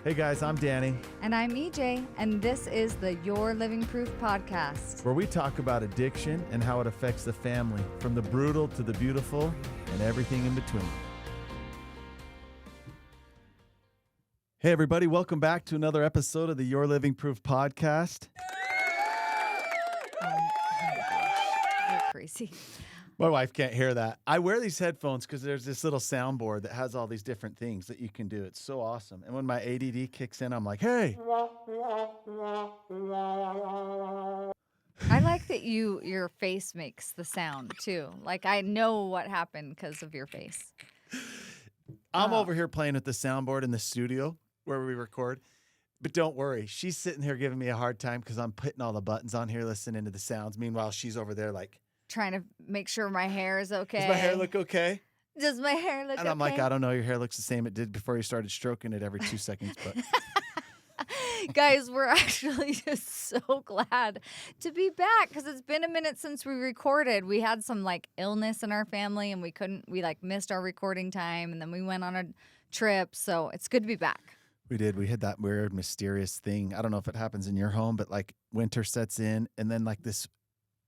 Hey guys, I'm Danny, And I'm EJ, and this is the Your Living Proof podcast. where we talk about addiction and how it affects the family, from the brutal to the beautiful and everything in between. Hey everybody, welcome back to another episode of the Your Living Proof podcast. Oh my gosh, you're crazy. My wife can't hear that. I wear these headphones because there's this little soundboard that has all these different things that you can do. It's so awesome. And when my ADD kicks in, I'm like, hey. I like that your face makes the sound too. Like I know what happened because of your face. I'm over here playing with the soundboard in the studio where we record. But don't worry, she's sitting here giving me a hard time because I'm putting all the buttons on here, listening to the sounds. Meanwhile, she's over there like, Trying to make sure my hair is okay. does my hair look okay? Does my hair look okay? And I'm like, I don't know, your hair looks the same it did before you started stroking it every 2 seconds. But Guys, we're actually just so glad to be back because it's been a minute since we recorded. We had some illness in our family and we missed our recording time, and then we went on a trip. So it's good to be back. we did. We had that weird, mysterious thing. I don't know if it happens in your home, but winter sets in, and then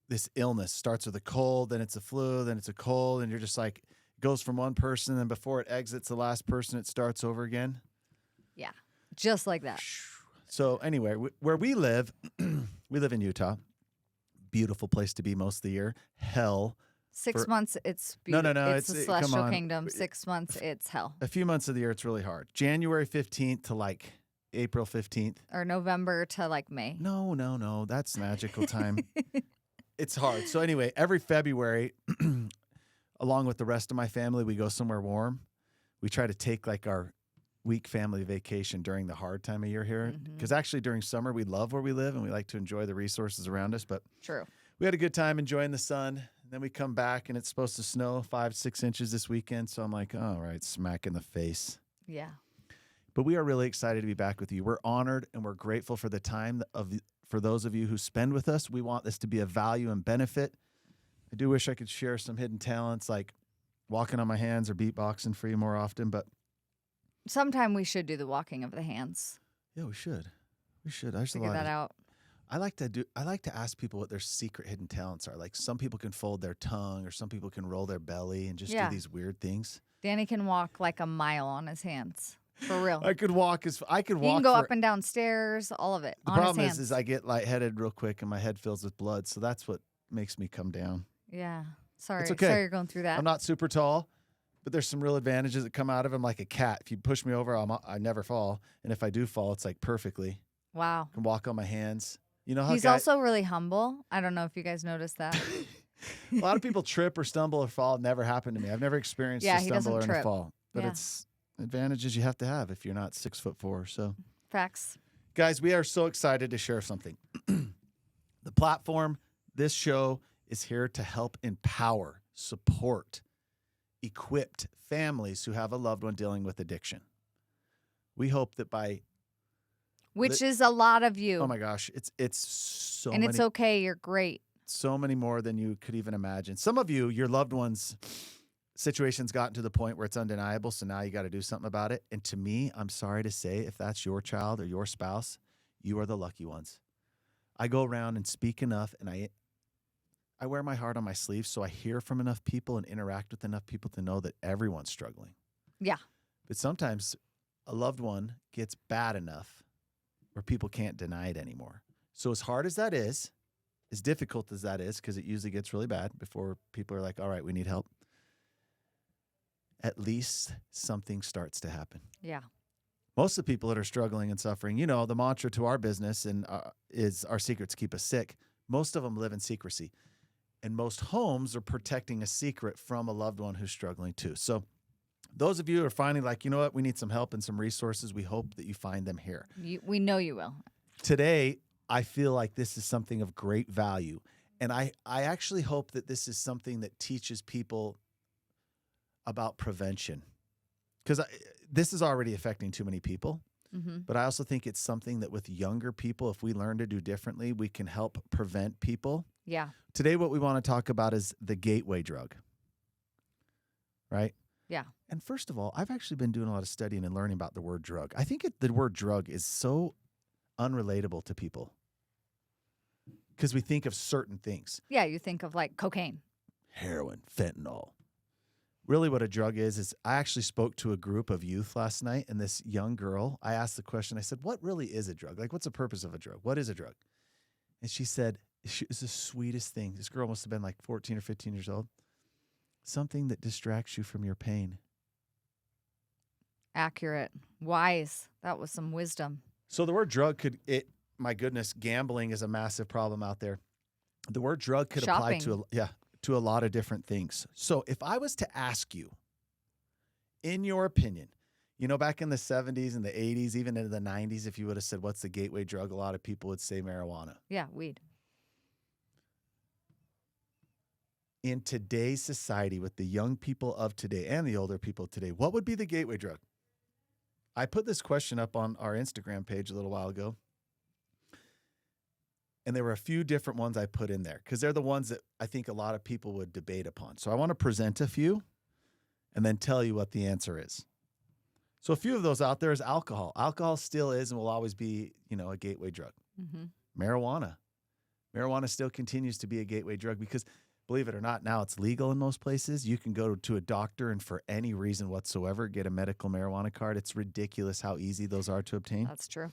this illness starts with a cold, then it's a flu, then it's a cold, and you're just like, it goes from one person, and before it exits the last person, it starts over again. Yeah, just like that. So anyway, where we live, we live in Utah. Beautiful place to be most of the year. Hell. 6 months, it's No, beautiful. no, It's the come celestial on. kingdom. 6 months, it's hell. A few months of the year, it's really hard. January 15th to April 15th. Or November to May. No. That's magical time. It's hard. So anyway, every February, along with the rest of my family, we go somewhere warm. We try to take our week family vacation during the hard time of year here. Because actually during summer, we love where we live and we like to enjoy the resources around us. But True. we had a good time enjoying the sun. And then we come back and it's supposed to snow 5-6 inches this weekend. So I'm like, all right, smack in the face. Yeah. But we are really excited to be back with you. We're honored and we're grateful for the time for those of you who spend with us. We want this to be a value and benefit. I do wish I could share some hidden talents like walking on my hands or beatboxing for you more often, but Sometime we should do the walking of the hands. yeah, we should. There's Figure that out. I like to ask people what their secret hidden talents are. Like some people can fold their tongue or some people can roll their belly and just do these weird things. Danny can walk a mile on his hands. For real. I could walk. He can go up and down stairs, all of it. The on his problem hands. is I get lightheaded real quick and my head fills with blood. So that's what makes me come down. Yeah. Sorry. It's okay. Sorry you're going through that. I'm not super tall, but there's some real advantages that come out of him. Like a cat, if you push me over, I never fall. And if I do fall, it's perfectly. Wow. I can walk on my hands. You know how He's also really humble. I don't know if you guys noticed that. a lot of people trip or stumble or fall. It never happened to me. I've never experienced a he stumble doesn't or a trip. fall. But Yeah. it's advantages you have to have if you're not 6'4". So, Facts. guys, we are so excited to share something. The platform, this show is here to help empower, support, equipped families who have a loved one dealing with addiction. We hope that Which is a lot of you. oh my gosh, it's so and many, it's okay. You're great. so many more than you could even imagine. Some of you, your loved ones' situation's gotten to the point where it's undeniable, so now you got to do something about it. And to me, I'm sorry to say, if that's your child or your spouse, you are the lucky ones. I go around and speak enough, and I wear my heart on my sleeve, so I hear from enough people and interact with enough people to know that everyone's struggling. Yeah. But sometimes a loved one gets bad enough where people can't deny it anymore. So as hard as that is, as difficult as that is, because it usually gets really bad before people are like, all right, we need help, at least something starts to happen. Yeah. Most of the people that are struggling and suffering, the mantra to our business and is our secrets keep us sick. Most of them live in secrecy. And most homes are protecting a secret from a loved one who's struggling too. So those of you who are finding you know what, we need some help and some resources, we hope that you find them here. We know you will. Today, I feel like this is something of great value. And I actually hope that this is something that teaches people about prevention. Because this is already affecting too many people. Mm-hmm. But I also think it's something that with younger people, if we learn to do differently, we can help prevent people. Yeah. Today, what we want to talk about is the gateway drug, right? Yeah. And first of all, I've actually been doing a lot of studying and learning about the word drug. I think the word drug is so unrelatable to people because we think of certain things. Yeah, you think of like cocaine. Heroin, fentanyl. Really what a drug is I actually spoke to a group of youth last night, and this young girl, I asked the question, I said, what really is a drug? Like, what's the purpose of a drug? What is a drug? And she said, it's the sweetest thing. This girl must have been like 14 or 15 years old. Something that distracts you from your pain. Accurate. Wise. That was some wisdom. So the word drug my goodness, gambling is a massive problem out there. The word drug could apply to a lot of different things. So if I was to ask you, in your opinion, back in the 70s and the 80s, even into the 90s, if you would have said, what's the gateway drug? A lot of people would say marijuana. Yeah, weed. In today's society, with the young people of today and the older people of today, what would be the gateway drug? I put this question up on our Instagram page a little while ago. And there were a few different ones I put in there because they're the ones that I think a lot of people would debate upon. So I want to present a few and then tell you what the answer is. So a few of those out there is alcohol. Alcohol still is and will always be, a gateway drug. Mm-hmm. Marijuana. Marijuana still continues to be a gateway drug because, believe it or not, now it's legal in most places. You can go to a doctor and for any reason whatsoever get a medical marijuana card. It's ridiculous how easy those are to obtain. That's true.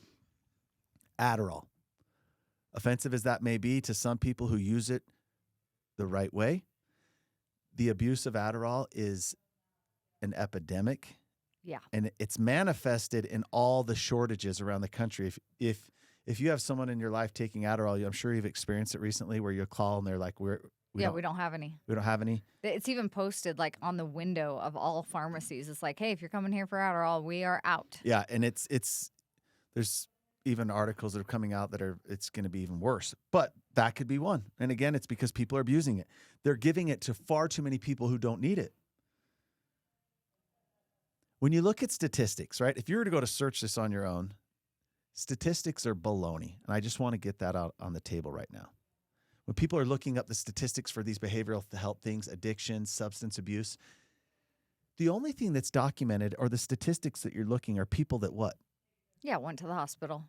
Adderall. Offensive as that may be to some people who use it the right way, the abuse of Adderall is an epidemic. Yeah. And it's manifested in all the shortages around the country. If you have someone in your life taking Adderall, I'm sure you've experienced it recently where you call and they're like, we don't have any. We don't have any. It's even posted like on the window of all pharmacies. It's like, hey, if you're coming here for Adderall, we are out. Yeah. And there's even articles that are coming out that it's going to be even worse. But that could be one. And again, it's because people are abusing it. They're giving it to far too many people who don't need it. When you look at statistics, right? If you were to go to search this on your own, statistics are baloney. And I just want to get that out on the table right now. When people are looking up the statistics for these behavioral health things, addiction, substance abuse, the only thing that's documented or the statistics that you're looking are people that what? Yeah, went to the hospital.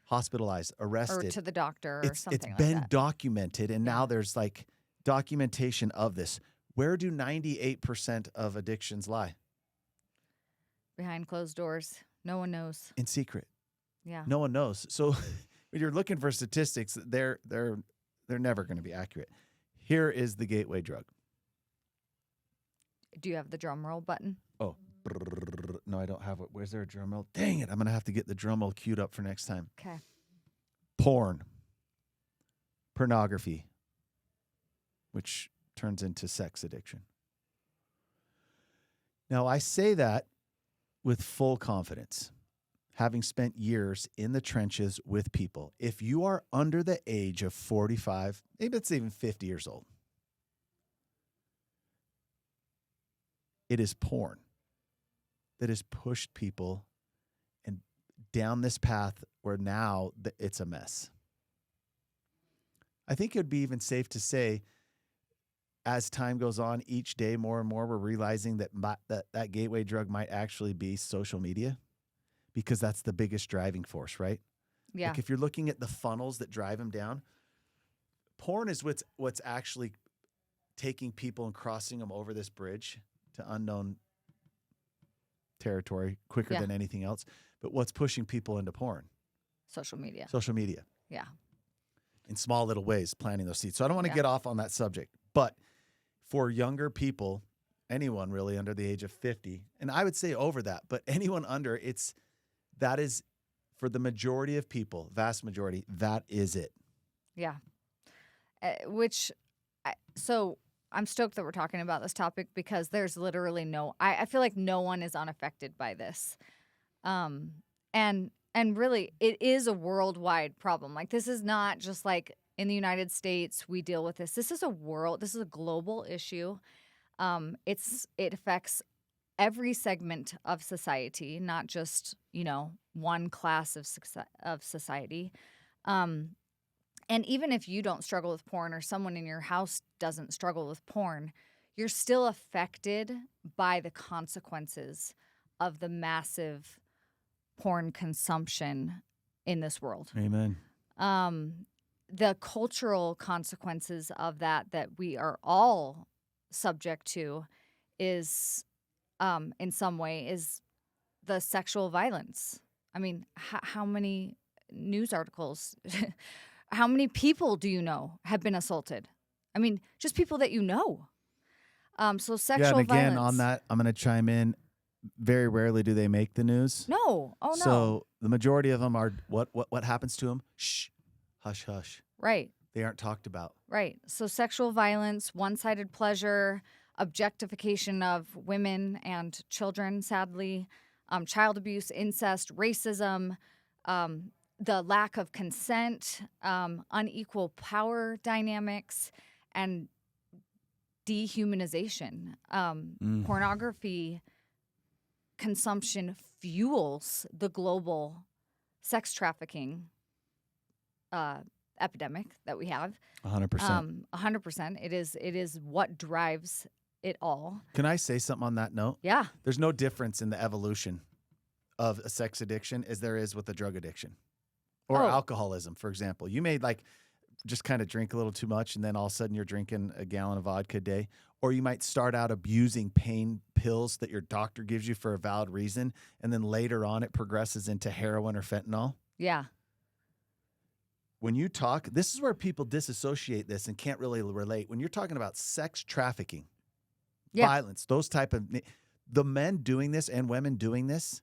Hospitalized, arrested. Or to the doctor or something like that. It's been documented, and now there's like documentation of this. Where do 98% of addictions lie? Behind closed doors. No one knows. In secret. Yeah. No one knows. So when you're looking for statistics, they're never going to be accurate. Here is the gateway drug. Do you have the drum roll button? Oh, no, I don't have it. Where's there a drum roll? Dang it. I'm going to have to get the drum roll queued up for next time. Okay. Porn. Pornography. Which turns into sex addiction. Now, I say that with full confidence, having spent years in the trenches with people. If you are under the age of 45, maybe it's even 50 years old, it is porn that has pushed people and down this path where now it's a mess. I think it would be even safe to say, as time goes on, each day more and more, we're realizing that that gateway drug might actually be social media, because that's the biggest driving force, right? Yeah. Like if you're looking at the funnels that drive them down, porn is what's actually taking people and crossing them over this bridge to unknown territory quicker than anything else. But what's pushing people into porn? Social media. Social media. Yeah. In small little ways, planting those seeds. So I don't want to get off on that subject. But for younger people, anyone really under the age of 50, and I would say over that, but anyone under, that is, for the majority of people, vast majority, that is it. Yeah. So I'm stoked that we're talking about this topic because there's literally I feel like no one is unaffected by this. And really, it is a worldwide problem. Like, this is not just like in the United States we deal with this. This is a global issue. It affects every segment of society, not just, one class of society. And even if you don't struggle with porn or someone in your house doesn't struggle with porn, you're still affected by the consequences of the massive porn consumption in this world. Amen. The cultural consequences of that we are all subject to is, in some way, is the sexual violence. I mean, how many news articles, how many people do you know have been assaulted? I mean, just people that you know. So sexual and again, violence. on that, I'm going to chime in. Very rarely do they make the news. No. Oh, no. So the majority of them are what happens to them? Shh, hush, hush. Right. They aren't talked about. Right. So sexual violence, one-sided pleasure, objectification of women and children, sadly, child abuse, incest, racism, the lack of consent, unequal power dynamics, and dehumanization. Pornography consumption fuels the global sex trafficking epidemic that we have. 100%. 100%. It is what drives it all. Can I say something on that note? Yeah. There's no difference in the evolution of a sex addiction as there is with a drug addiction or alcoholism, for example. You may just kind of drink a little too much and then all of a sudden you're drinking a gallon of vodka a day. Or you might start out abusing pain pills that your doctor gives you for a valid reason. And then later on it progresses into heroin or fentanyl. Yeah. When you talk, this is where people disassociate this and can't really relate. When you're talking about sex trafficking, violence, those type of, the men doing this and women doing this,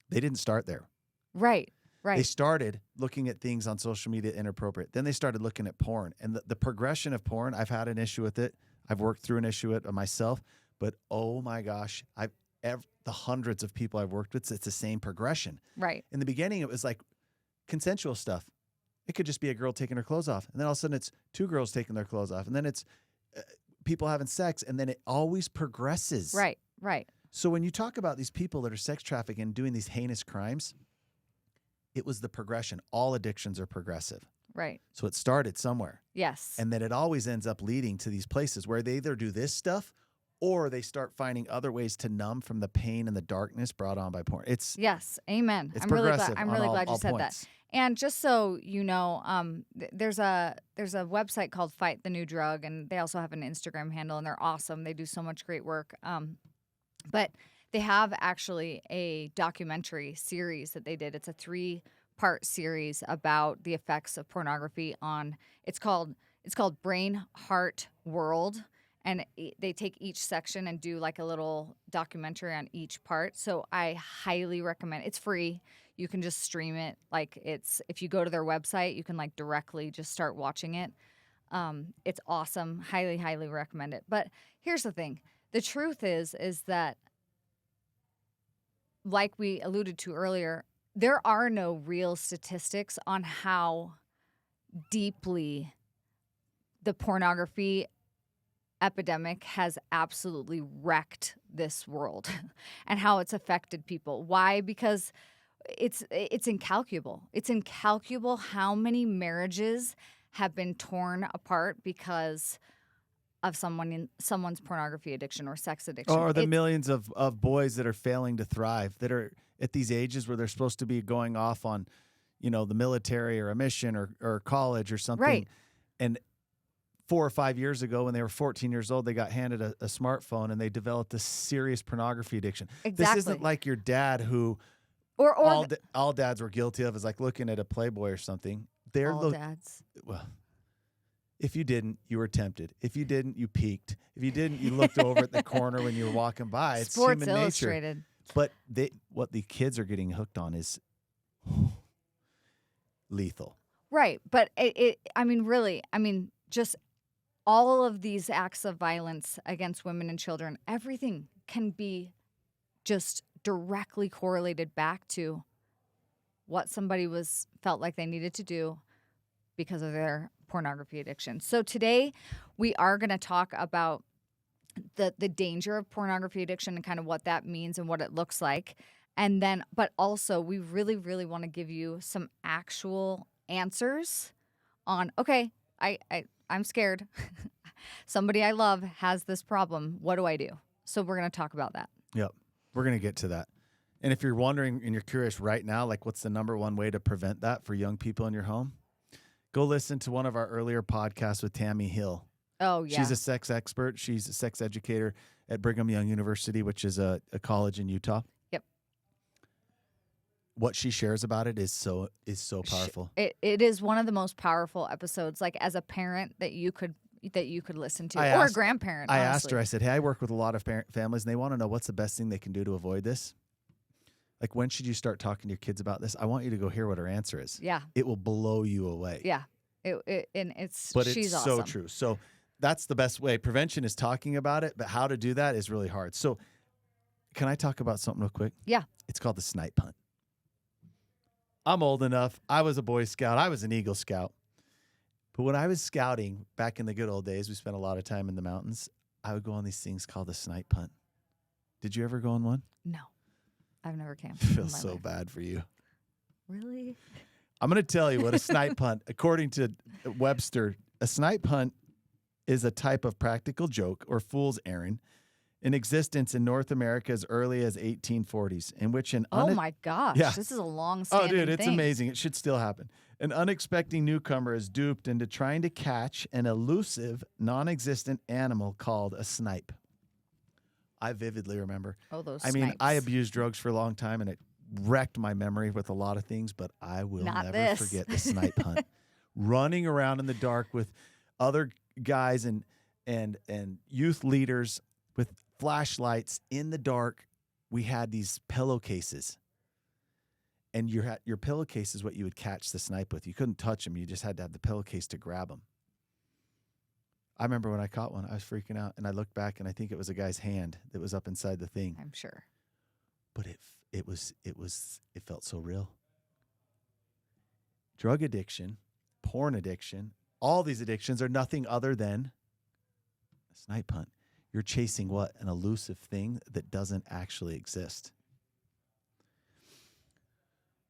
they didn't start there. Right. They started looking at things on social media inappropriate. Then they started looking at porn. And the progression of porn, I've had an issue with it. I've worked through an issue with it myself. But oh my gosh, the hundreds of people I've worked with, it's the same progression. Right. In the beginning, it was like consensual stuff. It could just be a girl taking her clothes off. And then all of a sudden it's two girls taking their clothes off. And then it's people having sex. And then it always progresses. Right. So when you talk about these people that are sex trafficking and doing these heinous crimes, it was the progression. All addictions are progressive. Right. So it started somewhere. Yes. And then it always ends up leading to these places where they either do this stuff or they start finding other ways to numb from the pain and the darkness brought on by porn. Yes. Amen. It's I'm really progressive. glad you all said points. that. And just so you know, there's a website called Fight the New Drug, and they also have an Instagram handle, and they're awesome. They do so much great work. But they have actually a documentary series that they did. It's a 3-part series about the effects of pornography on. It's called Brain, Heart, World, and they take each section and do like a little documentary on each part. So I highly recommend. It's free. You can just stream it. If you go to their website, you can directly just start watching it. It's awesome. Highly, highly recommend it. But here's the thing. The truth is that, like we alluded to earlier, there are no real statistics on how deeply the pornography epidemic has absolutely wrecked this world and how it's affected people. Why? Because it's incalculable. It's incalculable how many marriages have been torn apart because of someone's pornography addiction or sex addiction. Or the millions of boys that are failing to thrive, that are at these ages where they're supposed to be going off on, the military or a mission or college or something. Right. And 4 or 5 years ago, when they were 14 years old, they got handed a smartphone and they developed a serious pornography addiction. Exactly. This isn't like your dad who or all dads were guilty of, is like looking at a Playboy or something. All dads. Well, if you didn't, you were tempted. If you didn't, you peeked. If you didn't, you looked over at the corner when you were walking by. It's Sports human Illustrated. nature. But what the kids are getting hooked on is lethal. Right. But really, just all of these acts of violence against women and children, everything can be just directly correlated back to what somebody felt like they needed to do because of their pornography addiction. So today we are going to talk about the danger of pornography addiction and kind of what that means and what it looks like. And then, but also we really, really want to give you some actual answers on, okay, I'm scared. somebody I love has this problem. What do I do? So we're going to talk about that. Yep. We're going to get to that. And if you're wondering and you're curious right now, like what's the number one way to prevent that for young people in your home? Go listen to one of our earlier podcasts with Tammy Hill. Oh, yeah. She's a sex expert. She's a sex educator at Brigham Young University, which is a college in Utah. Yep. What she shares about it is so powerful. It is one of the most powerful episodes, like as a parent that you could listen to, or a grandparent. I asked her, I said, hey, I work with a lot of families, and they want to know what's the best thing they can do to avoid this. Like, when should you start talking to your kids about this? I want you to go hear what her answer is. Yeah. It will blow you away. Yeah. She's awesome. So true. So that's the best way. Prevention is talking about it, but how to do that is really hard. So can I talk about something real quick? Yeah. It's called the snipe hunt. I'm old enough. I was a Boy Scout. I was an Eagle Scout. But when I was scouting back in the good old days, we spent a lot of time in the mountains. I would go on these things called the snipe hunt. Did you ever go on one? No. I've never camped. I feel so bad for you. Really? I'm going to tell you what a snipe hunt, according to Webster, a snipe hunt is a type of practical joke or fool's errand in existence in North America as early as 1840s, in which oh my gosh, yeah. This is a long-standing thing. It's thing. amazing. It should still happen. An unexpected newcomer is duped into trying to catch an elusive, non-existent animal called a snipe. I vividly remember. Oh, those I mean, snipes. I abused drugs for a long time, and it wrecked my memory with a lot of things, but I will never forget the snipe hunt. Running around in the dark with other guys and youth leaders with flashlights in the dark. We had these pillowcases, and your pillowcase is what you would catch the snipe with. You couldn't touch them. You just had to have the pillowcase to grab them. I remember when I caught one, I was freaking out, and I looked back, and I think it was a guy's hand that was up inside the thing. I'm sure. But it felt so real. Drug addiction, porn addiction, all these addictions are nothing other than a snipe hunt. You're chasing what? An elusive thing that doesn't actually exist.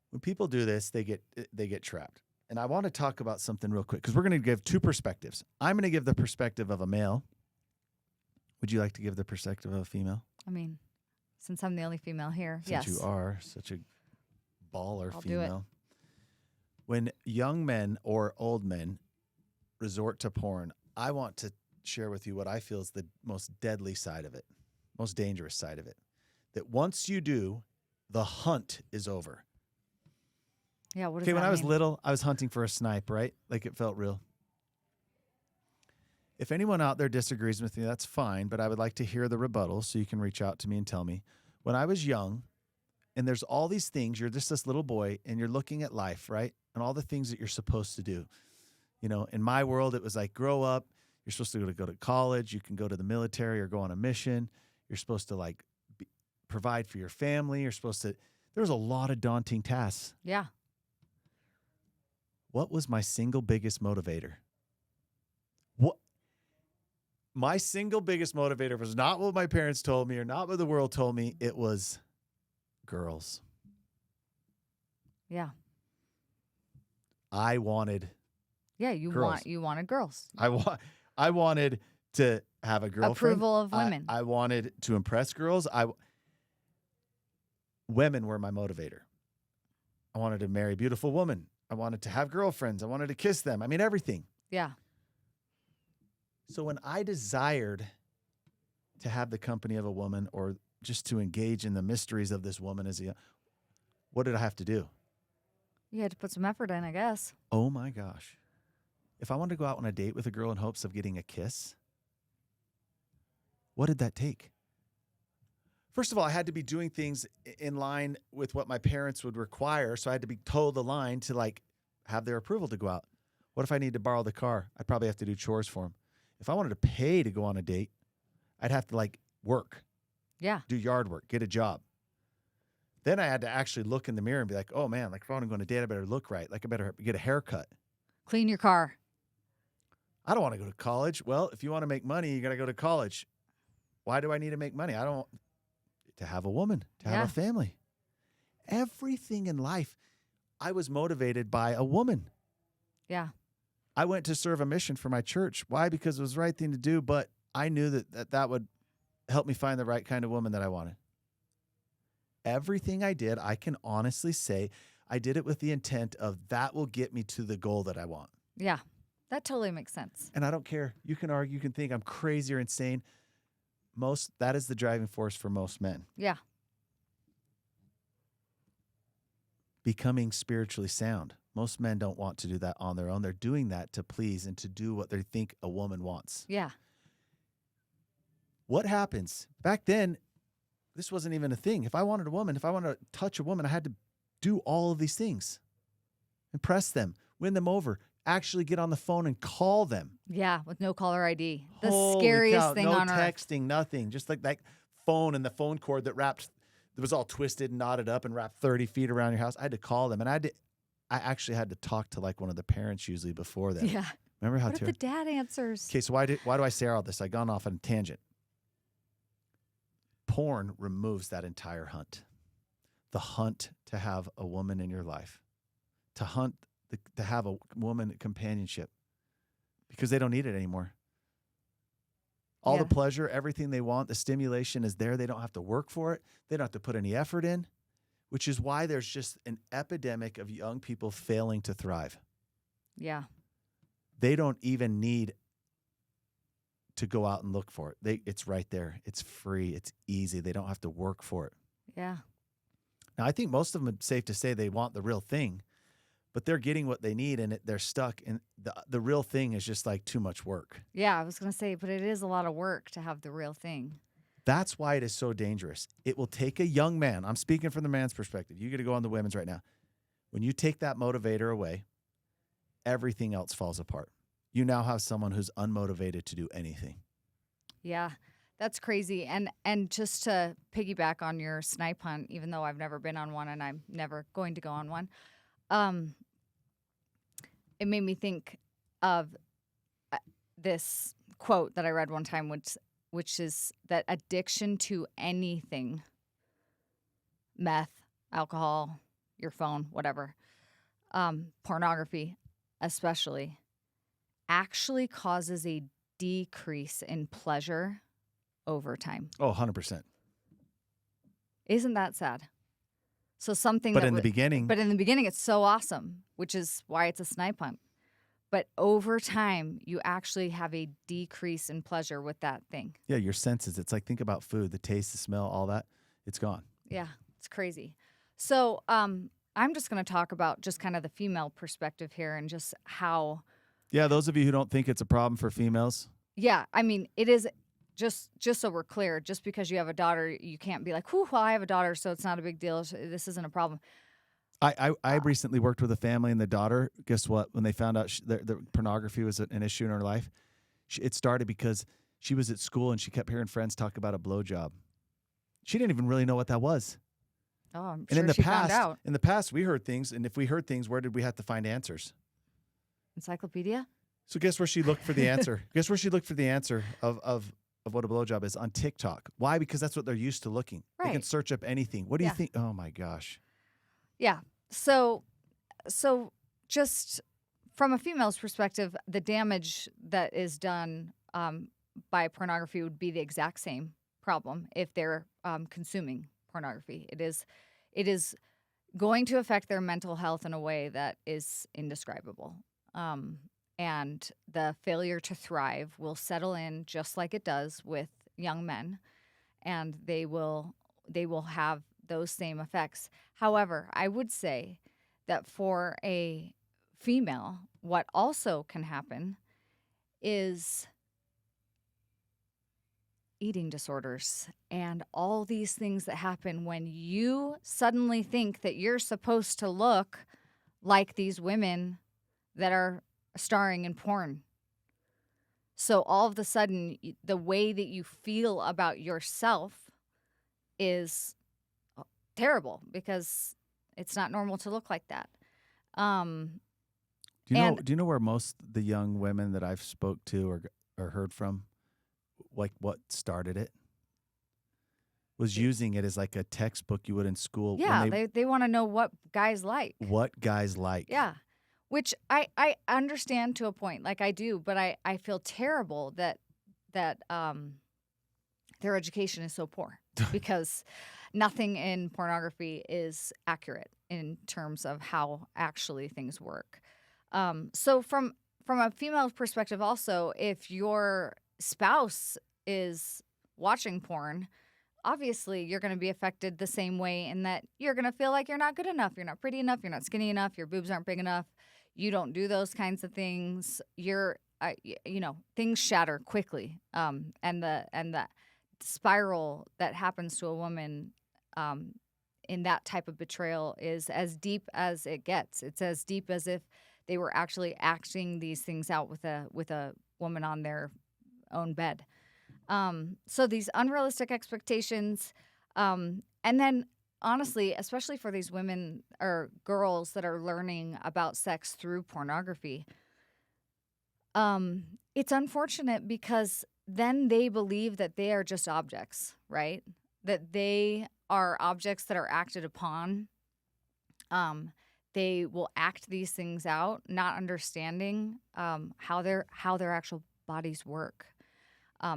When people do this, they get trapped. And I want to talk about something real quick because we're going to give two perspectives. I'm going to give the perspective of a male. Would you like to give the perspective of a female? I mean, since I'm the only female here, Since yes. you are such a baller I'll female. do it. When young men or old men resort to porn, I want to share with you what I feel is the most deadly side of it, most dangerous side of it. That once you do, the hunt is over. Yeah, what does Okay, when that I was mean? little, I was hunting for a snipe, right? Like it felt real. If anyone out there disagrees with me, that's fine, but I would like to hear the rebuttal so you can reach out to me and tell me. When I was young, and there's all these things, you're just this little boy, and you're looking at life, right? And all the things that you're supposed to do. You know, in my world, it was like, grow up. You're supposed to go to college. You can go to the military or go on a mission. You're supposed to, like, provide for your family. You're supposed to, there was a lot of daunting tasks. Yeah. What was my single biggest motivator? My single biggest motivator was not what my parents told me or not what the world told me. It was girls. Yeah. I wanted girls. You wanted girls. I wanted to have a girlfriend. Approval of women. I wanted to impress girls. Women were my motivator. I wanted to marry a beautiful woman. I wanted to have girlfriends. I wanted to kiss them. I mean, everything. Yeah. So when I desired to have the company of a woman or just to engage in the mysteries of this woman what did I have to do? You had to put some effort in, I guess. Oh my gosh. If I wanted to go out on a date with a girl in hopes of getting a kiss, what did that take? First of all, I had to be doing things in line with what my parents would require. So I had to be told the line to like have their approval to go out. What if I need to borrow the car? I'd probably have to do chores for them. If I wanted to pay to go on a date, I'd have to like work, Yeah. do yard work, get a job. Then I had to actually look in the mirror and be like, oh man, like if I want to go on a date, I better look right. Like I better get a haircut. Clean your car. I don't want to go to college. Well, if you want to make money, you got to go to college. Why do I need to make money? To have a woman, to have a family. Everything in life, I was motivated by a woman. Yeah. I went to serve a mission for my church. Why? Because it was the right thing to do, but I knew that would help me find the right kind of woman that I wanted. Everything I did, I can honestly say, I did it with the intent of that will get me to the goal that I want. Yeah, that totally makes sense. And I don't care. You can argue, you can think I'm crazy or insane. That is the driving force for most men. Yeah. Becoming spiritually sound. Most men don't want to do that on their own. They're doing that to please and to do what they think a woman wants. Yeah. What happens? Back then, this wasn't even a thing. If I wanted a woman, if I wanted to touch a woman, I had to do all of these things. Impress them, win them over, actually get on the phone and call them. Yeah, with no caller ID. The Holy scariest cow, thing no on earth. texting, nothing. Just like that phone and the phone cord that was all twisted and knotted up and wrapped 30 feet around your house. I had to call them. And I actually had to talk to like one of the parents usually before that. Yeah. Remember how What if the dad answers? Okay, so why do I say all this? I've gone off on a tangent. Porn removes that entire hunt. The hunt to have a woman in your life. To have a woman companionship. Because they don't need it anymore. All the pleasure, everything they want, the stimulation is there. They don't have to work for it. They don't have to put any effort in, which is why there's just an epidemic of young people failing to thrive. Yeah. They don't even need to go out and look for it. It's right there. It's free. It's easy. They don't have to work for it. Yeah. Now, I think most of them, it's safe to say they want the real thing, but they're getting what they need and they're stuck. And the real thing is just like too much work. Yeah, I was going to say, but it is a lot of work to have the real thing. That's why it is so dangerous. It will take a young man. I'm speaking from the man's perspective. You got to go on the women's right now. When you take that motivator away, everything else falls apart. You now have someone who's unmotivated to do anything. Yeah, that's crazy. And just to piggyback on your snipe hunt, even though I've never been on one and I'm never going to go on one, it made me think of this quote that I read one time, which is that addiction to anything, meth, alcohol, your phone, whatever, pornography especially, actually causes a decrease in pleasure over time. Oh, 100%. Isn't that sad? So something But in the beginning, it's so awesome, which is why it's a snipe hunt. But over time, you actually have a decrease in pleasure with that thing. yeah, your senses. It's like, think about food, the taste, the smell, all that. It's gone. Yeah, it's crazy. So I'm just going to talk about just kind of the female perspective here and just how. Yeah, those of you who don't think it's a problem for females. Yeah, I mean, it is just so we're clear, just because you have a daughter, you can't be like, whew, well, I have a daughter, so it's not a big deal. This isn't a problem. I recently worked with a family and the daughter, guess what? When they found out the pornography was an issue in her life, it started because she was at school and she kept hearing friends talk about a blowjob. She didn't even really know what that was. Oh, I'm And sure she found out. in the past, we heard things, and if we heard things, where did we have to find answers? Encyclopedia? So guess where she looked for the answer? Guess where she looked for the answer of what a blowjob is? On TikTok. Why? Because that's what they're used to looking. They can Right. search up anything. What do you think? Oh my gosh. Yeah. So just from a female's perspective, the damage that is done by pornography would be the exact same problem if they're consuming pornography. It is going to affect their mental health in a way that is indescribable. And the failure to thrive will settle in just like it does with young men, and they will have those same effects. However, I would say that for a female, what also can happen is eating disorders and all these things that happen when you suddenly think that you're supposed to look like these women that are starring in porn. So all of a sudden, the way that you feel about yourself is terrible because it's not normal to look like that. Do you know where most the young women that I've spoke to or heard from, like what started it? Was using it as like a textbook you would in school. Yeah, they want to know what guys like. What guys like. Yeah. Which I understand to a point, like I do, but I feel terrible that their education is so poor because nothing in pornography is accurate in terms of how actually things work. So from a female perspective, also, if your spouse is watching porn, obviously you're going to be affected the same way in that you're going to feel like you're not good enough, you're not pretty enough, you're not skinny enough, your boobs aren't big enough, you don't do those kinds of things. Things shatter quickly, and the spiral that happens to a woman in that type of betrayal is as deep as it gets. It's as deep as if they were actually acting these things out with a woman on their own bed. So these unrealistic expectations, and then honestly, especially for these women or girls that are learning about sex through pornography, it's unfortunate because then they believe that they are just objects, right? That they are objects that are acted upon. They will act these things out, not understanding how their actual bodies work.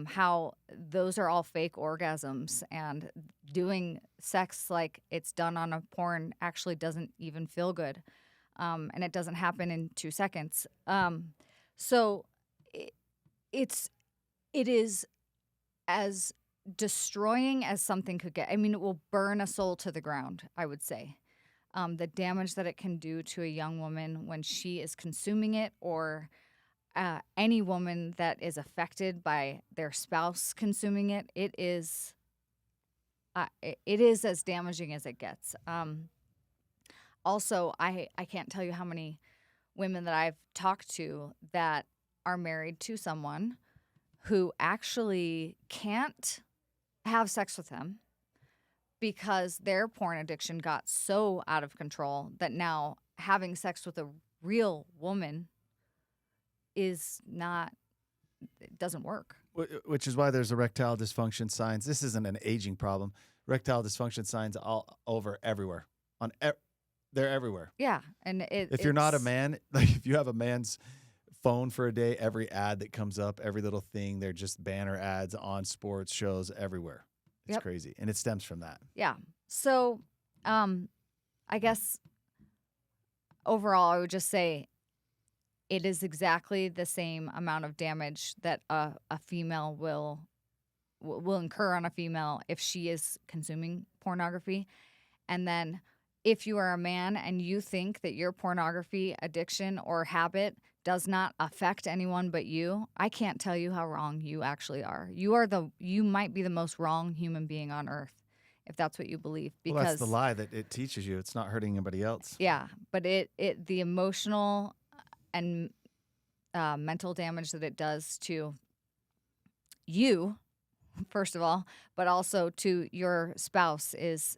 How those are all fake orgasms, and doing sex like it's done on a porn actually doesn't even feel good, and it doesn't happen in 2 seconds. So it is as destroying as something could get. I mean, it will burn a soul to the ground, I would say. The damage that it can do to a young woman when she is consuming it, or any woman that is affected by their spouse consuming it, it is as damaging as it gets. Also, I can't tell you how many women that I've talked to that are married to someone who actually can't have sex with them because their porn addiction got so out of control that now having sex with a real woman is not, it doesn't work. Which is why there's erectile dysfunction signs. This isn't an aging problem. Erectile dysfunction signs all over everywhere. They're everywhere. Yeah, and if you're not a man, like if you have a man's phone for a day, every ad that comes up, every little thing, they're just banner ads on sports shows everywhere. It's crazy, and it stems from that. Yeah. So, I guess overall, I would just say it is exactly the same amount of damage that a female will incur on a female if she is consuming pornography. And then if you are a man and you think that your pornography addiction or habit does not affect anyone but you, I can't tell you how wrong you actually are. You might be the most wrong human being on earth if that's what you believe. Because well, that's the lie that it teaches you. It's not hurting anybody else. Yeah, but the emotional and mental damage that it does to you, first of all, but also to your spouse is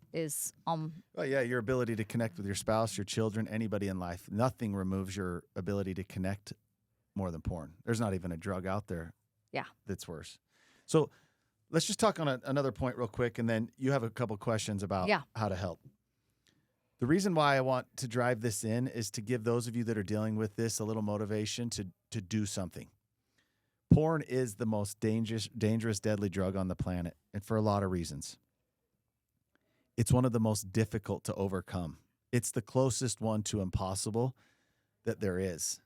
well, yeah, your ability to connect with your spouse, your children, anybody in life. Nothing removes your ability to connect more than porn. There's not even a drug out there that's worse. So let's just talk on another point real quick, and then you have a couple questions about how to help. The reason why I want to drive this in is to give those of you that are dealing with this a little motivation to do something. Porn is the most dangerous, deadly drug on the planet, and for a lot of reasons. It's one of the most difficult to overcome. It's the closest one to impossible that there is.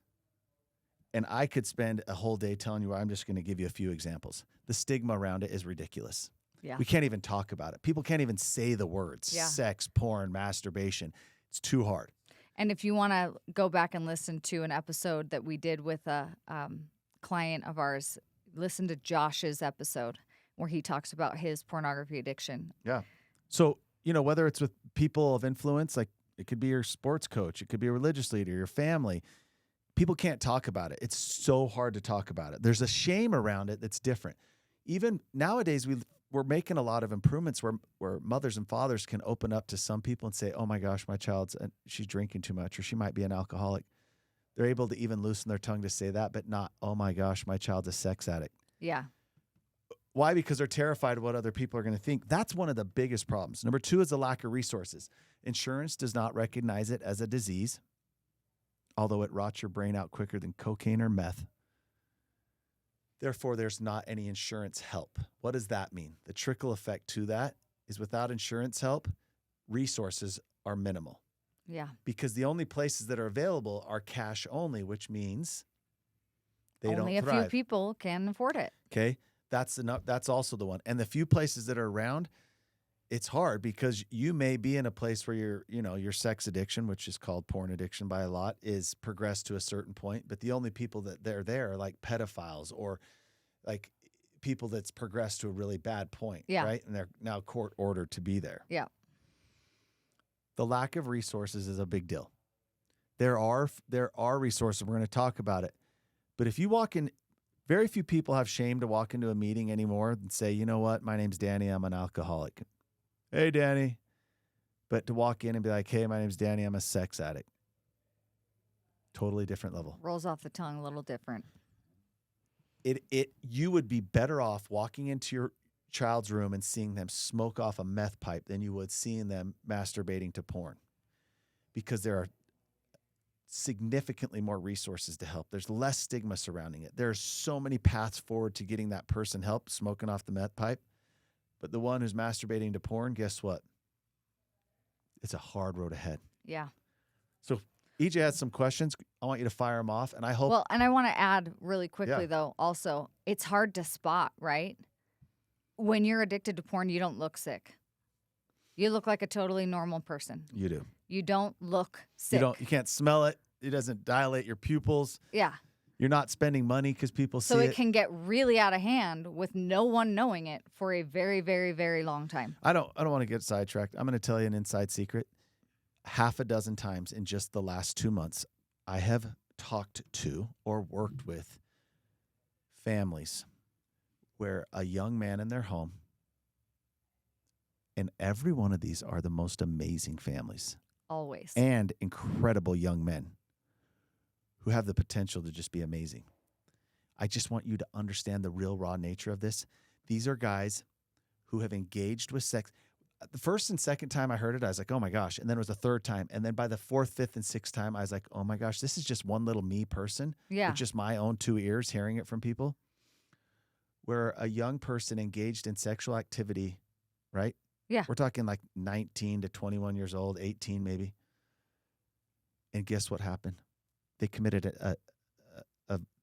And I could spend a whole day telling you, I'm just going to give you a few examples. The stigma around it is ridiculous. Yeah. We can't even talk about it. People can't even say the words sex, porn, masturbation. It's too hard. And if you want to go back and listen to an episode that we did with a client of ours, listen to Josh's episode where he talks about his pornography addiction. Yeah. So, whether it's with people of influence, like it could be your sports coach, it could be a religious leader, your family, people can't talk about it. It's so hard to talk about it. There's a shame around it that's different. Even nowadays, we're making a lot of improvements where mothers and fathers can open up to some people and say, oh my gosh, my she's drinking too much, or she might be an alcoholic. They're able to even loosen their tongue to say that, but not, oh my gosh, my child's a sex addict. Yeah. Why? Because they're terrified of what other people are going to think. That's one of the biggest problems. Number 2 is the lack of resources. Insurance does not recognize it as a disease. although it rots your brain out quicker than cocaine or meth. Therefore, there's not any insurance help. What does that mean? The trickle effect to that is without insurance help, resources are minimal. Yeah. Because the only places that are available are cash only, which means they Only don't a thrive. few people can afford it. Okay, that's also the one. And the few places that are around, it's hard because you may be in a place where your sex addiction, which is called porn addiction by a lot, is progressed to a certain point. But the only people that they're there are like pedophiles or like people that's progressed to a really bad point, Yeah. right? And they're now court ordered to be there. Yeah. The lack of resources is a big deal. There are resources. We're going to talk about it. But if you walk in, very few people have shame to walk into a meeting anymore and say, you know what, my name's Danny, I'm an alcoholic. Hey, Danny. But to walk in and be like, hey, my name's Danny, I'm a sex addict. Totally different level. Rolls off the tongue a little different. You would be better off walking into your child's room and seeing them smoke off a meth pipe than you would seeing them masturbating to porn, because there are significantly more resources to help. There's less stigma surrounding it. There's so many paths forward to getting that person help smoking off the meth pipe. But the one who's masturbating to porn, guess what? It's a hard road ahead. Yeah. So EJ has some questions. I want you to fire them off, and I hope. Well, and I want to add really quickly, Yeah. though, also, it's hard to spot, right? When you're addicted to porn, you don't look sick. You look like a totally normal person. You do. You don't look sick. You can't smell it. It doesn't dilate your pupils. Yeah. You're not spending money because people So see it can get really out of hand with no one knowing it for a very, very, very long time. I don't want to get sidetracked. I'm going to tell you an inside secret. Half a dozen times in just the last 2 months, I have talked to or worked with families where a young man in their home, and every one of these are the most amazing families Always. and incredible young men who have the potential to just be amazing. I just want you to understand the real raw nature of this. These are guys who have engaged with sex. The first and second time I heard it, I was like, oh my gosh. And then it was the third time. And then by the fourth, fifth, and sixth time, I was like, oh my gosh, this is just one little me person Yeah. with just my own 2 ears hearing it from people. Where a young person engaged in sexual activity, right? Yeah. We're talking like 19 to 21 years old, 18 maybe. And guess what happened? They committed a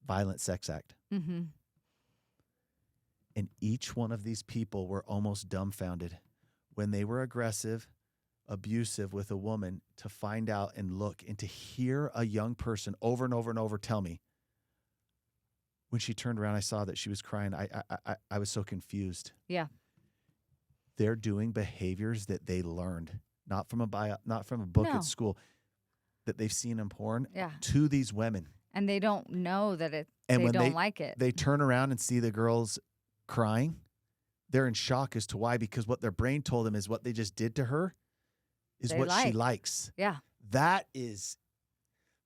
violent sex act. Mm-hmm. And each one of these people were almost dumbfounded when they were aggressive, abusive with a woman, to find out and look and to hear a young person over and over and over tell me, when she turned around, I saw that she was crying. I was so confused. Yeah. They're doing behaviors that they learned, not from a book No. at school, that they've seen in porn, Yeah. to these women. And they don't know that And they when don't like it. They turn around and see the girls crying. They're in shock as to why, because what their brain told them is what they just did to her is They what she like. likes. Yeah.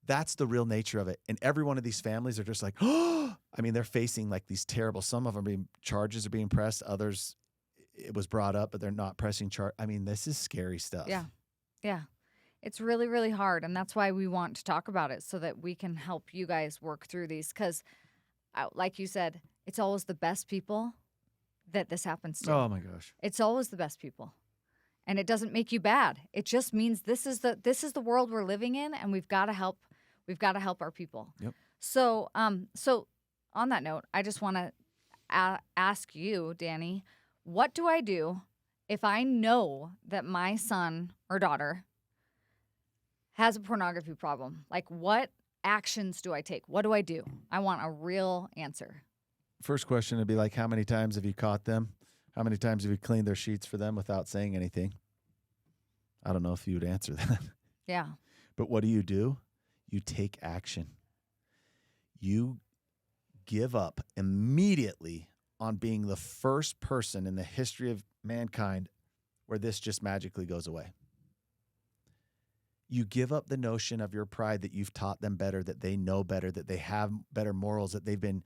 That's the real nature of it. And every one of these families are just like, oh, I mean, they're facing like these terrible, some of them charges are being pressed. Others, it was brought up, but they're not pressing charge. I mean, this is scary stuff. Yeah. Yeah. It's really, really hard. And that's why we want to talk about it, so that we can help you guys work through these. Because, like you said, it's always the best people that this happens to. Oh my gosh. It's always the best people. And it doesn't make you bad. It just means this is the world we're living in, and we've got to help our people. Yep. So on that note, I just want to ask you, Danny, what do I do if I know that my son or daughter has a pornography problem? Like, what actions do I take? What do I do? I want a real answer. First question would be like, how many times have you caught them? How many times have you cleaned their sheets for them without saying anything? I don't know if you would answer that. Yeah. But what do? You take action. You give up immediately on being the first person in the history of mankind where this just magically goes away. You give up the notion of your pride that you've taught them better, that they know better, that they have better morals, that they've been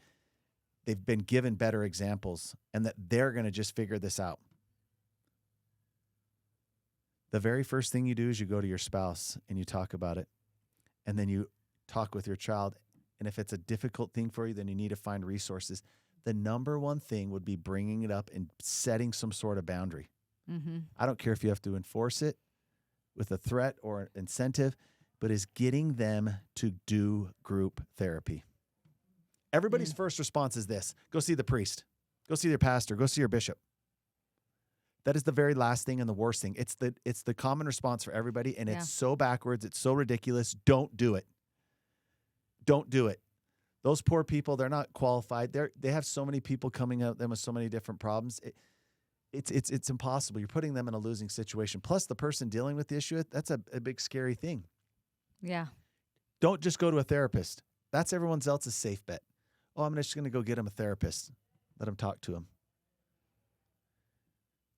given better examples, and that they're going to just figure this out. The very first thing you do is you go to your spouse and you talk about it. And then you talk with your child. And if it's a difficult thing for you, then you need to find resources. The number one thing would be bringing it up and setting some sort of boundary. Mm-hmm. I don't care if you have to enforce it with a threat or an incentive, but is getting them to do group therapy. Everybody's first response is this: go see the priest, go see your pastor, go see your bishop. That is the very last thing and the worst thing. It's the common response for everybody, and it's so backwards. It's so ridiculous. Don't do it. Don't do it. Those poor people, they're not qualified. They have so many people coming at them with so many different problems. It's impossible. You're putting them in a losing situation. Plus, the person dealing with the issue, that's a big, scary thing. Yeah. Don't just go to a therapist. That's everyone else's safe bet. Oh, I'm just going to go get him a therapist. Let him talk to him.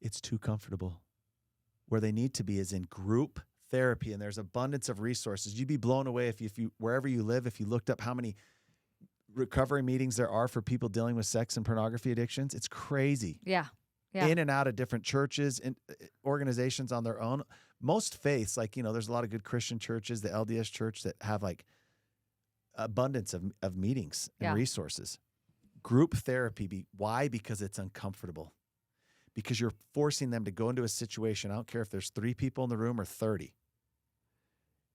It's too comfortable. Where they need to be is in group therapy, and there's abundance of resources. You'd be blown away if you wherever you live, if you looked up how many recovery meetings there are for people dealing with sex and pornography addictions. It's crazy. Yeah. Yeah. In and out of different churches and organizations on their own. Most faiths, like, there's a lot of good Christian churches, the LDS church, that have like abundance of meetings and resources. Group therapy. Why? Because it's uncomfortable. Because you're forcing them to go into a situation. I don't care if there's 3 people in the room or 30.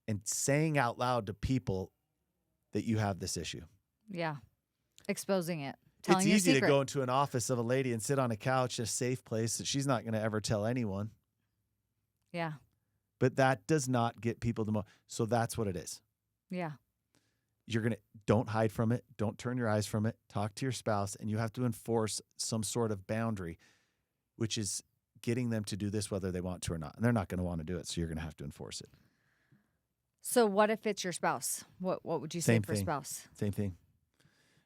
And saying out loud to people that you have this issue. Yeah. Exposing it. It's easy to go into an office of a lady and sit on a couch in a safe place that she's not going to ever tell anyone. Yeah. But that does not get people the most. So that's what it is. Yeah. Don't hide from it. Don't turn your eyes from it. Talk to your spouse, and you have to enforce some sort of boundary, which is getting them to do this whether they want to or not. And they're not going to want to do it, so you're going to have to enforce it. So what if it's your spouse? What would you say for spouse? Same thing.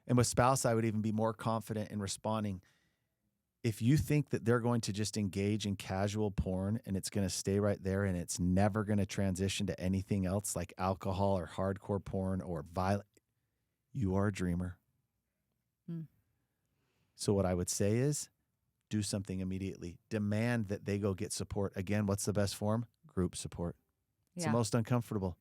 And with spouse, I would even be more confident in responding. If you think that they're going to just engage in casual porn and it's going to stay right there and it's never going to transition to anything else like alcohol or hardcore porn or violent, you are a dreamer. So what I would say is do something immediately. Demand that they go get support. Again, what's the best form? Group support. It's the most uncomfortable.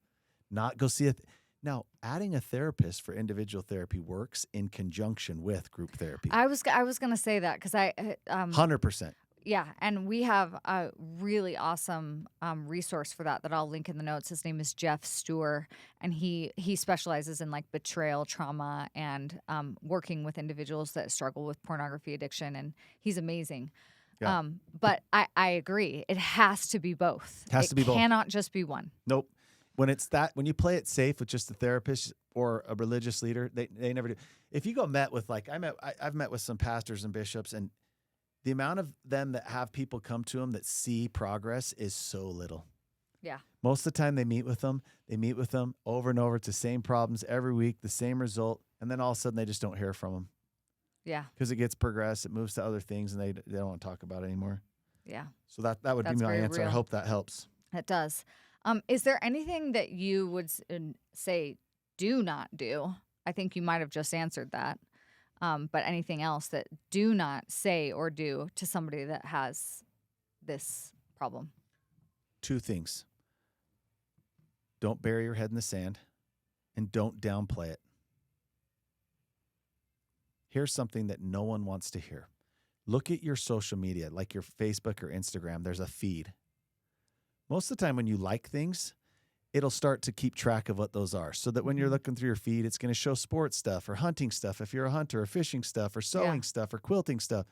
Not go see it. Now, adding a therapist for individual therapy works in conjunction with group therapy. I was going to say that because 100%. Yeah, and we have a really awesome resource for that I'll link in the notes. His name is Jeff Steuer, and he specializes in like betrayal trauma and working with individuals that struggle with pornography addiction, and he's amazing. Yeah. But I agree. It has to be both. It has to be both. It cannot just be one. Nope. When you play it safe with just a therapist or a religious leader, they never do. If you go met with I've met with some pastors and bishops, and the amount of them that have people come to them that see progress is so little. Yeah. Most of the time they meet with them over and over. It's the same problems every week, the same result, and then all of a sudden they just don't hear from them. Yeah. Because it gets progressed, it moves to other things, and they don't want to talk about it anymore. Yeah. So that would be my answer. Real. I hope that helps. It does. Is there anything that you would say do not do? I think you might have just answered that. But anything else that do not say or do to somebody that has this problem? 2 things. Don't bury your head in the sand, and don't downplay it. Here's something that no one wants to hear. Look at your social media, like your Facebook or Instagram. There's a feed. Most of the time when you like things, it'll start to keep track of what those are, so that when you're looking through your feed, it's going to show sports stuff or hunting stuff if you're a hunter, or fishing stuff or sewing stuff or quilting stuff.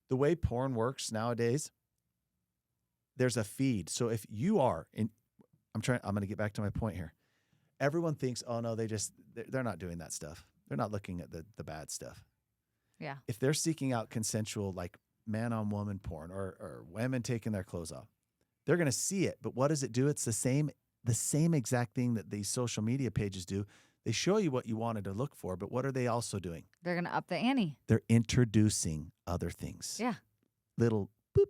The way porn works nowadays, there's a feed. So if you are I'm going to get back to my point here. Everyone thinks, oh no, they're not doing that stuff. They're not looking at the bad stuff. Yeah. If they're seeking out consensual, like man on woman porn or women taking their clothes off, they're going to see it. But what does it do? It's the same exact thing that these social media pages do. They show you what you wanted to look for, but what are they also doing? They're going to up the ante. They're introducing other things. Yeah. Little boop.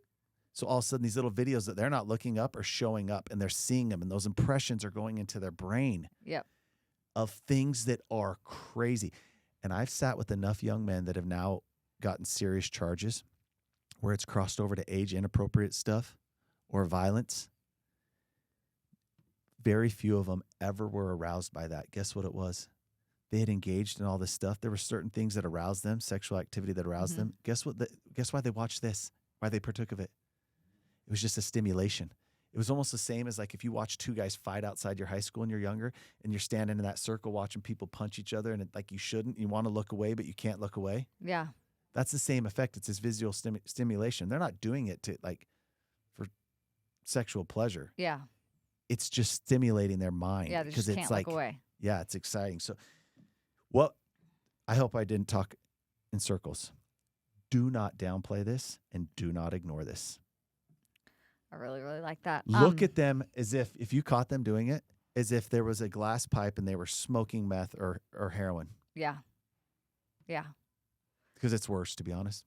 So all of a sudden these little videos that they're not looking up are showing up, and they're seeing them, and those impressions are going into their brain. Yep. Of things that are crazy. And I've sat with enough young men that have now gotten serious charges where it's crossed over to age inappropriate stuff or violence. very few of them ever were aroused by that. Guess what it was? They had engaged in all this stuff. There were certain things that aroused them, sexual activity that aroused them. Guess what? Guess why they watched this? Why they partook of it? It was just a stimulation. It was almost the same as like if you watch two guys fight outside your high school and you're younger and you're standing in that circle watching people punch each other and like you shouldn't. You want to look away, but you can't look away. Yeah. That's the same effect. It's this visual stimulation. They're not doing it to like for sexual pleasure. Yeah. It's just stimulating their mind. Yeah. They just it's can't like, look away. yeah, it's exciting. So, well, I hope I didn't talk in circles. Do not downplay this and do not ignore this. I really, really like that. Look at them as if you caught them doing it, as if there was a glass pipe and they were smoking meth or heroin. Yeah. Yeah. Because it's worse, to be honest.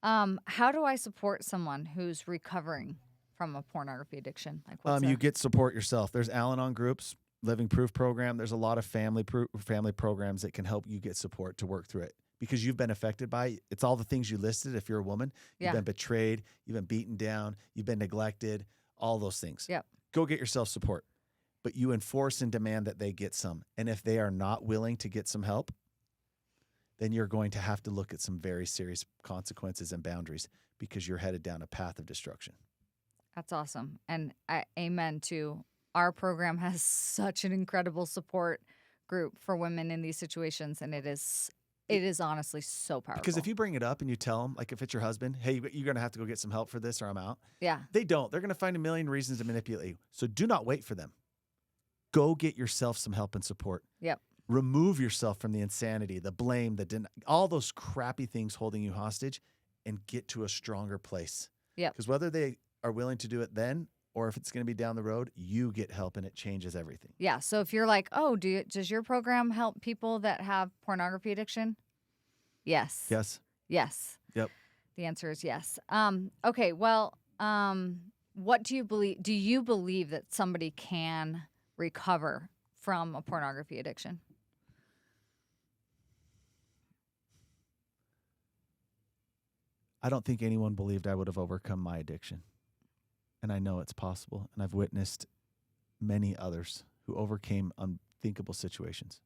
How do I support someone who's recovering from a pornography addiction? Like, what's You get support yourself. There's Al-Anon groups, Living Proof program. There's a lot of family programs that can help you get support to work through it because you've been affected by it. It's all the things you listed. If you're a woman, you've been betrayed, you've been beaten down, you've been neglected, all those things. Yep. Go get yourself support. But you enforce and demand that they get some. And if they are not willing to get some help, then you're going to have to look at some very serious consequences and boundaries because you're headed down a path of destruction. That's awesome. And amen to our program has such an incredible support group for women in these situations. And it is honestly so powerful. Because if you bring it up and you tell them, like if it's your husband, hey, you're going to have to go get some help for this or I'm out. Yeah. They don't. They're going to find a million reasons to manipulate you. So do not wait for them. Go get yourself some help and support. Yep. Remove yourself from the insanity, the blame, all those crappy things holding you hostage and get to a stronger place. Yeah. Because whether they are willing to do it then or if it's going to be down the road, you get help and it changes everything. Yeah. So if you're like, oh, does your program help people that have pornography addiction? Yes. Yes. Yes. Yep. The answer is yes. Okay. Well, what do you believe? Do you believe that somebody can recover from a pornography addiction? I don't think anyone believed I would have overcome my addiction. And I know it's possible. And I've witnessed many others who overcame unthinkable situations.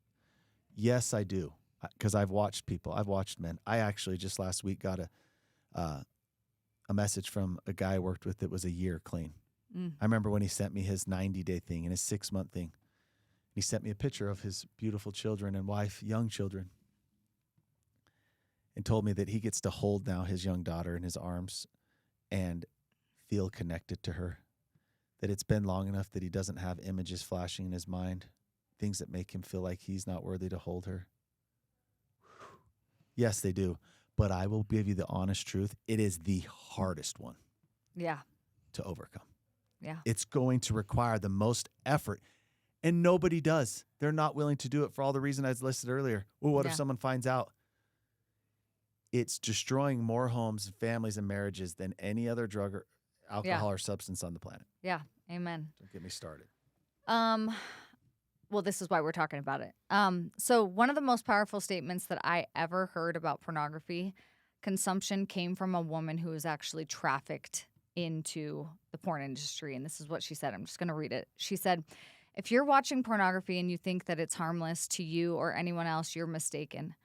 Yes, I do. Because I've watched people. I've watched men. I actually just last week got a message from a guy I worked with that was a year clean. I remember when he sent me his 90-day thing and his 6-month thing. He sent me a picture of his beautiful children and wife, young children, and told me that he gets to hold now his young daughter in his arms and feel connected to her, that it's been long enough that he doesn't have images flashing in his mind, things that make him feel like he's not worthy to hold her. Yes, they do. But I will give you the honest truth. It is the hardest one to overcome. Yeah. It's going to require the most effort. And nobody does. They're not willing to do it for all the reasons I listed earlier. Well, what if someone finds out? It's destroying more homes, families, and marriages than any other drug or alcohol or substance on the planet. Yeah. Amen. Don't get me started. Well, this is why we're talking about it. So one of the most powerful statements that I ever heard about pornography consumption came from a woman who was actually trafficked into the porn industry. And this is what she said. I'm just going to read it. She said, if you're watching pornography and you think that it's harmless to you or anyone else, you're mistaken.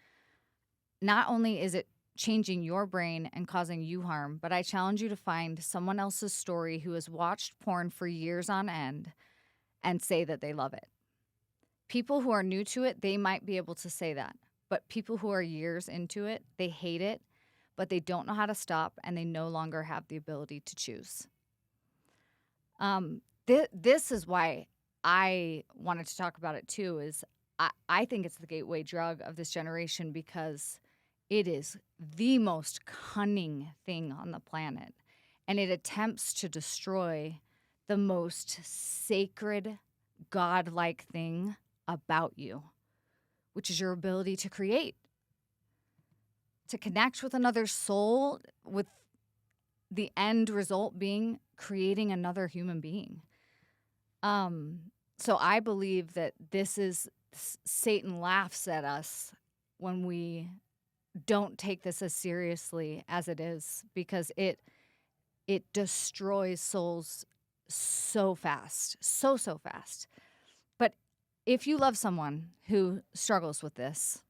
Not only is it changing your brain and causing you harm, but I challenge you to find someone else's story who has watched porn for years on end and say that they love it. People who are new to it, they might be able to say that. But people who are years into it, they hate it, but they don't know how to stop and they no longer have the ability to choose. This is why I wanted to talk about it too, is I think it's the gateway drug of this generation because it is the most cunning thing on the planet. And it attempts to destroy the most sacred, godlike thing about you, which is your ability to create, to connect with another soul, with the end result being creating another human being. So I believe that Satan laughs at us when we don't take this as seriously as it is, because it destroys souls so fast, so fast. But if you love someone who struggles with this,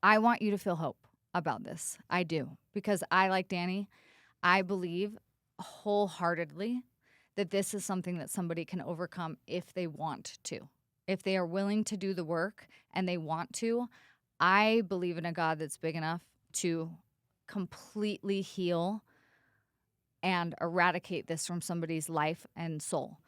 I want you to feel hope about this. I do. Because I, like Danny, I believe wholeheartedly that this is something that somebody can overcome if they want to. If they are willing to do the work and they want to, I believe in a God that's big enough to completely heal and eradicate this from somebody's life and soul.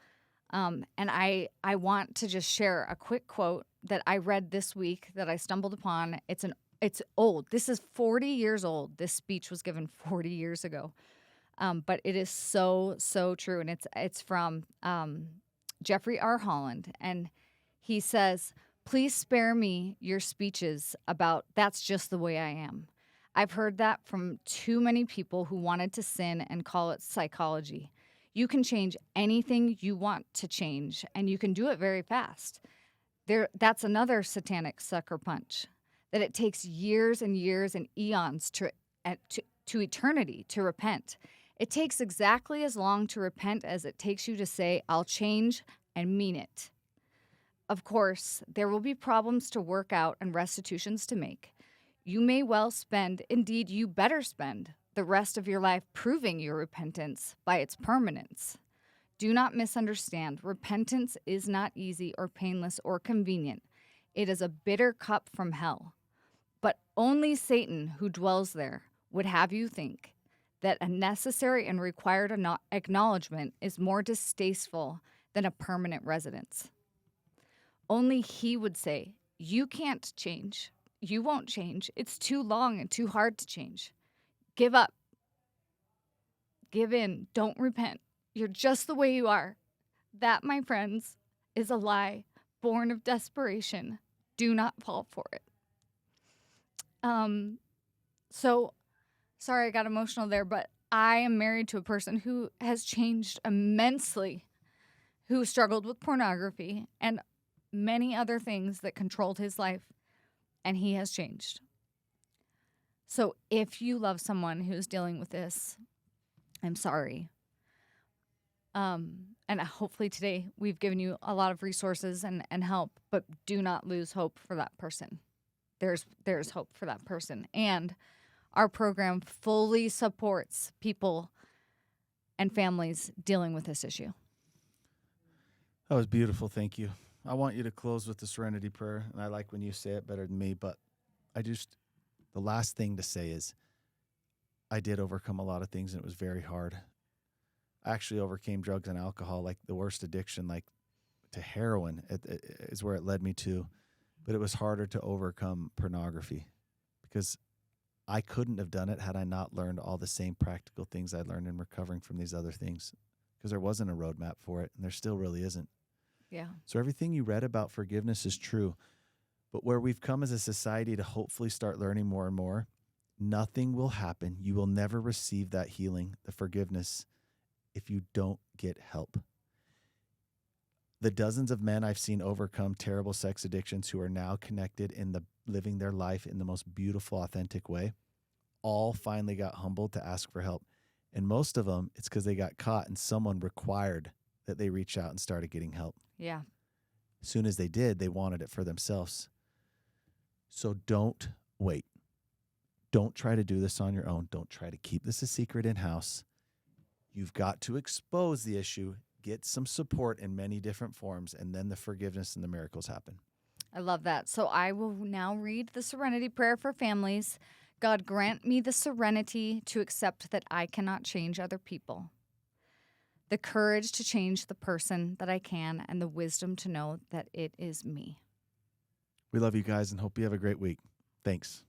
And I want to just share a quick quote that I read this week that I stumbled upon. It's old. This is 40 years old. This speech was given 40 years ago. But it is so, so true. And it's from Jeffrey R. Holland. And he says, "Please spare me your speeches about that's just the way I am. I've heard that from too many people who wanted to sin and call it psychology. You can change anything you want to change, and you can do it very fast. That's another satanic sucker punch, that it takes years and years and eons to eternity to repent. It takes exactly as long to repent as it takes you to say, 'I'll change,' and mean it. Of course, there will be problems to work out and restitutions to make. You may well spend, indeed you better spend, the rest of your life proving your repentance by its permanence. Do not misunderstand. Repentance is not easy or painless or convenient. It is a bitter cup from hell. But only Satan, who dwells there, would have you think that a necessary and required acknowledgement is more distasteful than a permanent residence. Only he would say, 'You can't change. You won't change. It's too long and too hard to change. Give up. Give in. Don't repent. You're just the way you are.' That, my friends, is a lie born of desperation. Do not fall for it." So sorry I got emotional there, but I am married to a person who has changed immensely, who struggled with pornography and many other things that controlled his life, and he has changed. So if you love someone who's dealing with this, I'm sorry. And hopefully today we've given you a lot of resources and help, but do not lose hope for that person. There's hope for that person. And our program fully supports people and families dealing with this issue. That was beautiful. Thank you. I want you to close with the serenity prayer, and I like when you say it better than me, but the last thing to say is I did overcome a lot of things, and it was very hard. I actually overcame drugs and alcohol, like the worst addiction, like to heroin is where it led me to. But it was harder to overcome pornography because I couldn't have done it had I not learned all the same practical things I learned in recovering from these other things, because there wasn't a roadmap for it, and there still really isn't. Yeah. So everything you read about forgiveness is true. But where we've come as a society to hopefully start learning more and more, nothing will happen. You will never receive that healing, the forgiveness, if you don't get help. The dozens of men I've seen overcome terrible sex addictions who are now connected in living their life in the most beautiful, authentic way, all finally got humbled to ask for help. And most of them, it's because they got caught and someone required that they reach out and started getting help. Yeah. As soon as they did, they wanted it for themselves. So don't wait. Don't try to do this on your own. Don't try to keep this a secret in-house. You've got to expose the issue, get some support in many different forms, and then the forgiveness and the miracles happen. I love that. So I will now read the serenity prayer for families. God, grant me the serenity to accept that I cannot change other people, the courage to change the person that I can, and the wisdom to know that it is me. We love you guys and hope you have a great week. Thanks.